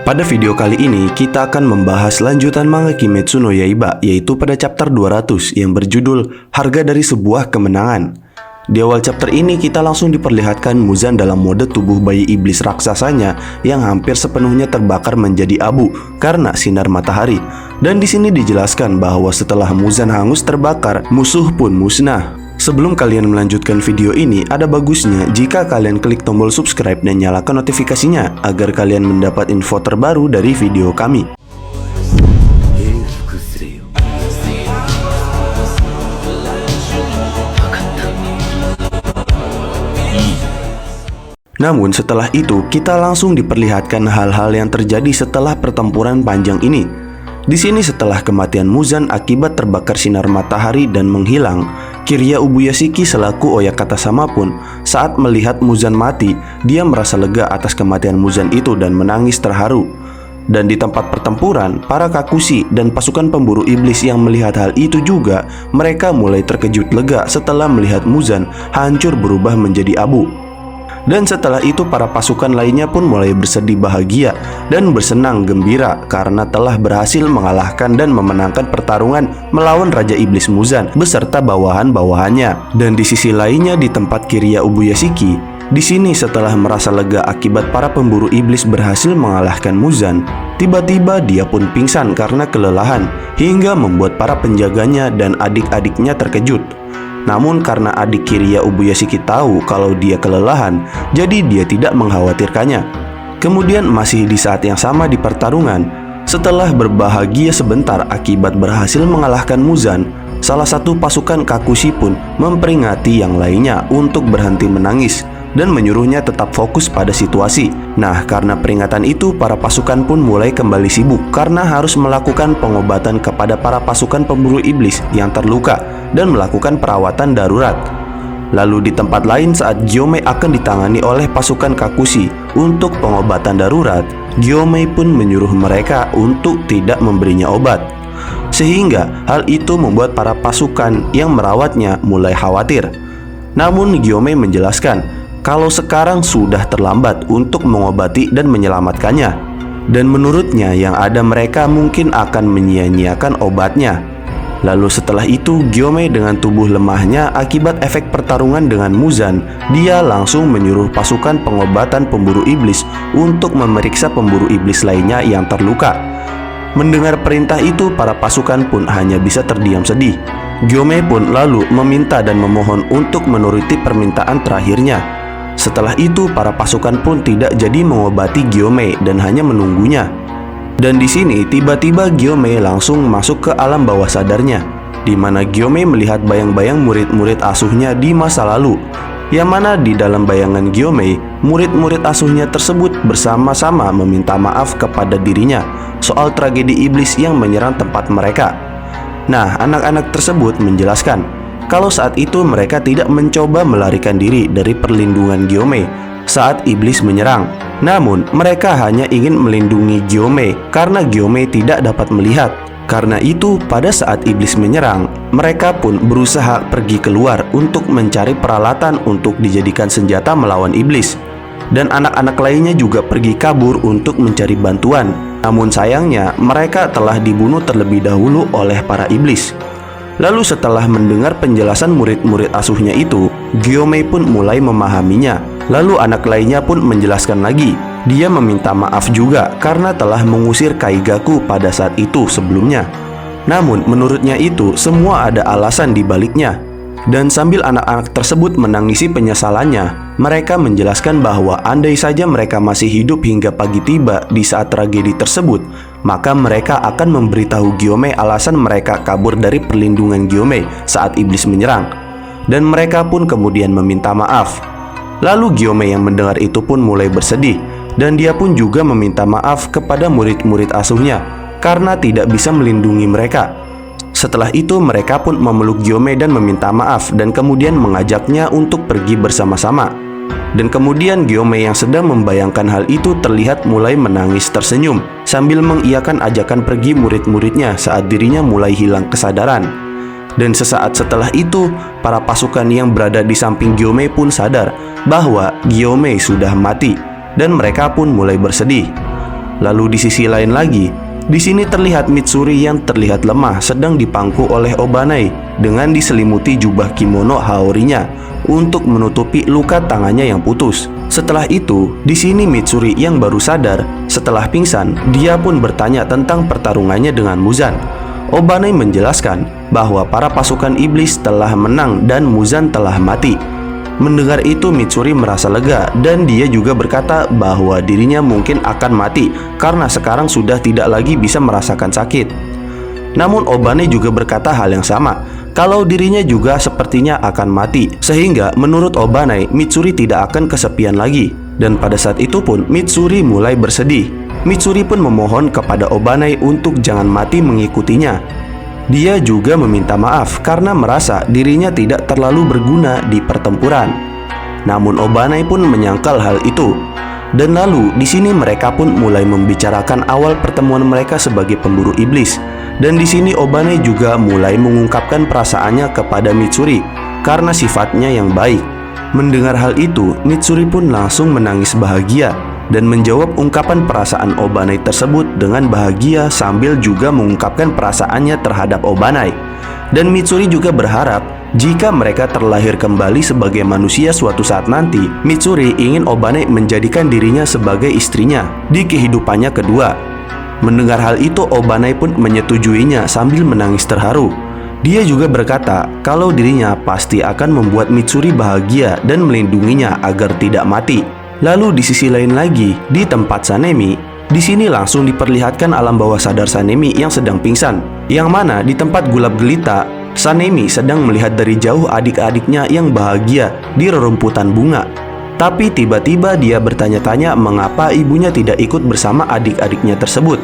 Pada video kali ini, kita akan membahas lanjutan manga Kimetsu no Yaiba, yaitu pada chapter 200 yang berjudul Harga dari Sebuah Kemenangan. Di awal chapter ini, kita langsung diperlihatkan Muzan dalam mode tubuh bayi iblis raksasanya yang hampir sepenuhnya terbakar menjadi abu karena sinar matahari. Dan di sini dijelaskan bahwa setelah Muzan hangus terbakar, musuh pun musnah. Sebelum kalian melanjutkan video ini, ada bagusnya jika kalian klik tombol subscribe dan nyalakan notifikasinya agar kalian mendapat info terbaru dari video kami. Namun setelah itu, kita langsung diperlihatkan hal-hal yang terjadi setelah pertempuran panjang ini. Di sini setelah kematian Muzan akibat terbakar sinar matahari dan menghilang, Kirya Ubuyashiki selaku Oyakata sama pun saat melihat Muzan mati, dia merasa lega atas kematian Muzan itu dan menangis terharu. Dan di tempat pertempuran, para Kakushi dan pasukan pemburu iblis yang melihat hal itu juga, mereka mulai terkejut lega setelah melihat Muzan hancur berubah menjadi abu. Dan setelah itu para pasukan lainnya pun mulai bersedih bahagia dan bersenang gembira karena telah berhasil mengalahkan dan memenangkan pertarungan melawan Raja Iblis Muzan beserta bawahan-bawahannya. Dan di sisi lainnya di tempat Kirya Ubuyashiki, di sini setelah merasa lega akibat para pemburu iblis berhasil mengalahkan Muzan, tiba-tiba dia pun pingsan karena kelelahan hingga membuat para penjaganya dan adik-adiknya terkejut. Namun karena adik Kirya Ubuyashiki tahu kalau dia kelelahan, jadi dia tidak mengkhawatirkannya. Kemudian masih di saat yang sama di pertarungan, setelah berbahagia sebentar akibat berhasil mengalahkan Muzan, salah satu pasukan Kakushi pun memperingati yang lainnya untuk berhenti menangis dan menyuruhnya tetap fokus pada situasi. Nah, karena peringatan itu, para pasukan pun mulai kembali sibuk karena harus melakukan pengobatan kepada para pasukan pemburu iblis yang terluka dan melakukan perawatan darurat. Lalu di tempat lain saat Gyomei akan ditangani oleh pasukan Kakushi untuk pengobatan darurat, Gyomei pun menyuruh mereka untuk tidak memberinya obat. Sehingga hal itu membuat para pasukan yang merawatnya mulai khawatir. Namun Gyomei menjelaskan kalau sekarang sudah terlambat untuk mengobati dan menyelamatkannya. Dan menurutnya yang ada mereka mungkin akan menyia-nyiakan obatnya. Lalu setelah itu Gyomei dengan tubuh lemahnya akibat efek pertarungan dengan Muzan, dia langsung menyuruh pasukan pengobatan pemburu iblis untuk memeriksa pemburu iblis lainnya yang terluka. Mendengar perintah itu, para pasukan pun hanya bisa terdiam sedih. Gyomei pun lalu meminta dan memohon untuk menuruti permintaan terakhirnya. Setelah itu, para pasukan pun tidak jadi mengobati Gyomei dan hanya menunggunya. Dan di sini tiba-tiba Gyomei langsung masuk ke alam bawah sadarnya, di mana Gyomei melihat bayang-bayang murid-murid asuhnya di masa lalu. Yang mana di dalam bayangan Gyomei, murid-murid asuhnya tersebut bersama-sama meminta maaf kepada dirinya soal tragedi iblis yang menyerang tempat mereka. Nah, anak-anak tersebut menjelaskan kalau saat itu mereka tidak mencoba melarikan diri dari perlindungan Gyomei saat iblis menyerang. Namun mereka hanya ingin melindungi Gyomei karena Gyomei tidak dapat melihat. Karena itu pada saat iblis menyerang, mereka pun berusaha pergi keluar untuk mencari peralatan untuk dijadikan senjata melawan iblis. Dan anak-anak lainnya juga pergi kabur untuk mencari bantuan. Namun sayangnya mereka telah dibunuh terlebih dahulu oleh para iblis. Lalu setelah mendengar penjelasan murid-murid asuhnya itu, Gyomei pun mulai memahaminya. Lalu anak lainnya pun menjelaskan lagi. Dia meminta maaf juga karena telah mengusir Kaigaku pada saat itu sebelumnya. Namun menurutnya itu semua ada alasan di baliknya. Dan sambil anak-anak tersebut menangisi penyesalannya, mereka menjelaskan bahwa andai saja mereka masih hidup hingga pagi tiba di saat tragedi tersebut, maka mereka akan memberitahu Gyomei alasan mereka kabur dari perlindungan Gyomei saat iblis menyerang. Dan mereka pun kemudian meminta maaf. Lalu Gyomei yang mendengar itu pun mulai bersedih, dan dia pun juga meminta maaf kepada murid-murid asuhnya karena tidak bisa melindungi mereka. Setelah itu mereka pun memeluk Gyomei dan meminta maaf dan kemudian mengajaknya untuk pergi bersama-sama. Dan kemudian Gyomei yang sedang membayangkan hal itu terlihat mulai menangis tersenyum sambil mengiyakan ajakan pergi murid-muridnya saat dirinya mulai hilang kesadaran. Dan sesaat setelah itu, para pasukan yang berada di samping Gyomei pun sadar bahwa Gyomei sudah mati dan mereka pun mulai bersedih. Lalu di sisi lain lagi, di sini terlihat Mitsuri yang terlihat lemah sedang dipangku oleh Obanai dengan diselimuti jubah kimono Haorinya untuk menutupi luka tangannya yang putus. Setelah itu, di sini Mitsuri yang baru sadar setelah pingsan, dia pun bertanya tentang pertarungannya dengan Muzan. Obanai menjelaskan bahwa para pasukan iblis telah menang dan Muzan telah mati. Mendengar itu, Mitsuri merasa lega dan dia juga berkata bahwa dirinya mungkin akan mati karena sekarang sudah tidak lagi bisa merasakan sakit. Namun Obanai juga berkata hal yang sama, kalau dirinya juga sepertinya akan mati. Sehingga menurut Obanai, Mitsuri tidak akan kesepian lagi. Dan pada saat itu pun Mitsuri mulai bersedih. Mitsuri pun memohon kepada Obanai untuk jangan mati mengikutinya. Dia juga meminta maaf karena merasa dirinya tidak terlalu berguna di pertempuran. Namun Obanai pun menyangkal hal itu. Dan lalu di sini mereka pun mulai membicarakan awal pertemuan mereka sebagai pemburu iblis. Dan di sini Obanai juga mulai mengungkapkan perasaannya kepada Mitsuri karena sifatnya yang baik. Mendengar hal itu, Mitsuri pun langsung menangis bahagia dan menjawab ungkapan perasaan Obanai tersebut dengan bahagia sambil juga mengungkapkan perasaannya terhadap Obanai. Dan Mitsuri juga berharap jika mereka terlahir kembali sebagai manusia suatu saat nanti, Mitsuri ingin Obanai menjadikan dirinya sebagai istrinya di kehidupannya kedua. Mendengar hal itu, Obanai pun menyetujuinya sambil menangis terharu. Dia juga berkata kalau dirinya pasti akan membuat Mitsuri bahagia dan melindunginya agar tidak mati. Lalu di sisi lain lagi, di tempat Sanemi, di sini langsung diperlihatkan alam bawah sadar Sanemi yang sedang pingsan. Yang mana di tempat gulap gelita, Sanemi sedang melihat dari jauh adik-adiknya yang bahagia di rerumputan bunga. Tapi tiba-tiba dia bertanya-tanya mengapa ibunya tidak ikut bersama adik-adiknya tersebut.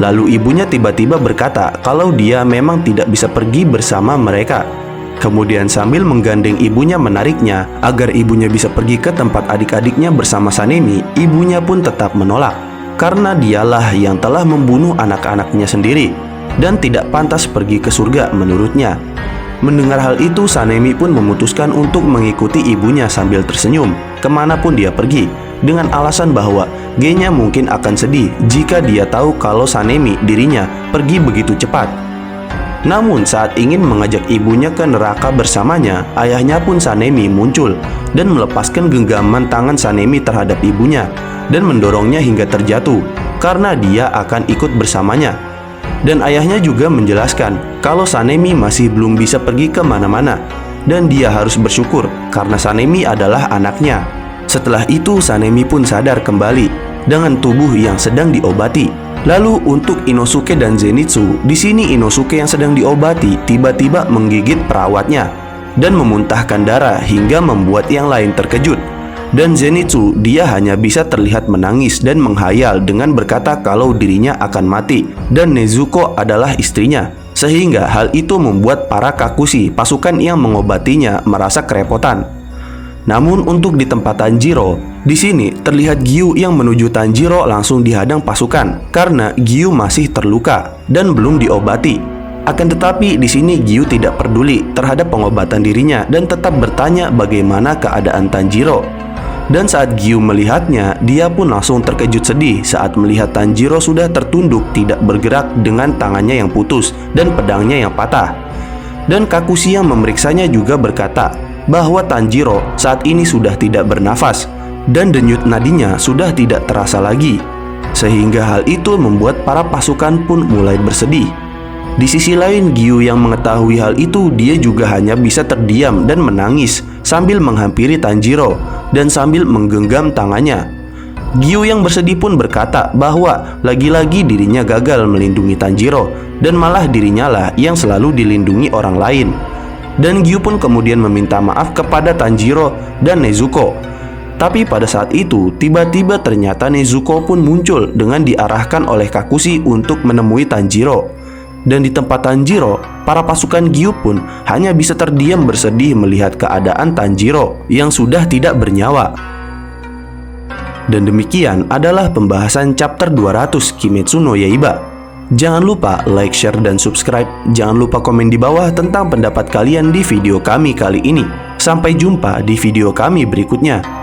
Lalu ibunya tiba-tiba berkata kalau dia memang tidak bisa pergi bersama mereka. Kemudian sambil menggandeng ibunya menariknya agar ibunya bisa pergi ke tempat adik-adiknya bersama Sanemi, ibunya pun tetap menolak karena dialah yang telah membunuh anak-anaknya sendiri dan tidak pantas pergi ke surga menurutnya. Mendengar hal itu, Sanemi pun memutuskan untuk mengikuti ibunya sambil tersenyum kemanapun dia pergi dengan alasan bahwa Genya mungkin akan sedih jika dia tahu kalau Sanemi dirinya pergi begitu cepat. Namun saat ingin mengajak ibunya ke neraka bersamanya, ayahnya pun Sanemi muncul dan melepaskan genggaman tangan Sanemi terhadap ibunya dan mendorongnya hingga terjatuh karena dia akan ikut bersamanya. Dan ayahnya juga menjelaskan kalau Sanemi masih belum bisa pergi kemana-mana dan dia harus bersyukur karena Sanemi adalah anaknya. Setelah itu Sanemi pun sadar kembali dengan tubuh yang sedang diobati. Lalu untuk Inosuke dan Zenitsu, di sini Inosuke yang sedang diobati tiba-tiba menggigit perawatnya dan memuntahkan darah hingga membuat yang lain terkejut. Dan Zenitsu, dia hanya bisa terlihat menangis dan menghayal dengan berkata kalau dirinya akan mati dan Nezuko adalah istrinya. Sehingga hal itu membuat para Kakushi, pasukan yang mengobatinya, merasa kerepotan. Namun untuk di tempat Tanjiro, di sini terlihat Gyu yang menuju Tanjiro langsung dihadang pasukan karena Gyu masih terluka dan belum diobati. Akan tetapi di sini Gyu tidak peduli terhadap pengobatan dirinya dan tetap bertanya bagaimana keadaan Tanjiro. Dan saat Gyu melihatnya, dia pun langsung terkejut sedih saat melihat Tanjiro sudah tertunduk tidak bergerak dengan tangannya yang putus dan pedangnya yang patah. Dan Kakushi yang memeriksanya juga berkata bahwa Tanjiro saat ini sudah tidak bernafas dan denyut nadinya sudah tidak terasa lagi. Sehingga hal itu membuat para pasukan pun mulai bersedih. Di sisi lain, Gyu yang mengetahui hal itu, dia juga hanya bisa terdiam dan menangis sambil menghampiri Tanjiro dan sambil menggenggam tangannya. Gyu yang bersedih pun berkata bahwa lagi-lagi dirinya gagal melindungi Tanjiro dan malah dirinya lah yang selalu dilindungi orang lain. Dan Gyu pun kemudian meminta maaf kepada Tanjiro dan Nezuko. Tapi pada saat itu, tiba-tiba ternyata Nezuko pun muncul dengan diarahkan oleh Kakushi untuk menemui Tanjiro. Dan di tempat Tanjiro, para pasukan Gyu pun hanya bisa terdiam bersedih melihat keadaan Tanjiro yang sudah tidak bernyawa. Dan demikian adalah pembahasan chapter 200 Kimetsu no Yaiba. Jangan lupa like, share, dan subscribe. Jangan lupa komen di bawah tentang pendapat kalian di video kami kali ini. Sampai jumpa di video kami berikutnya.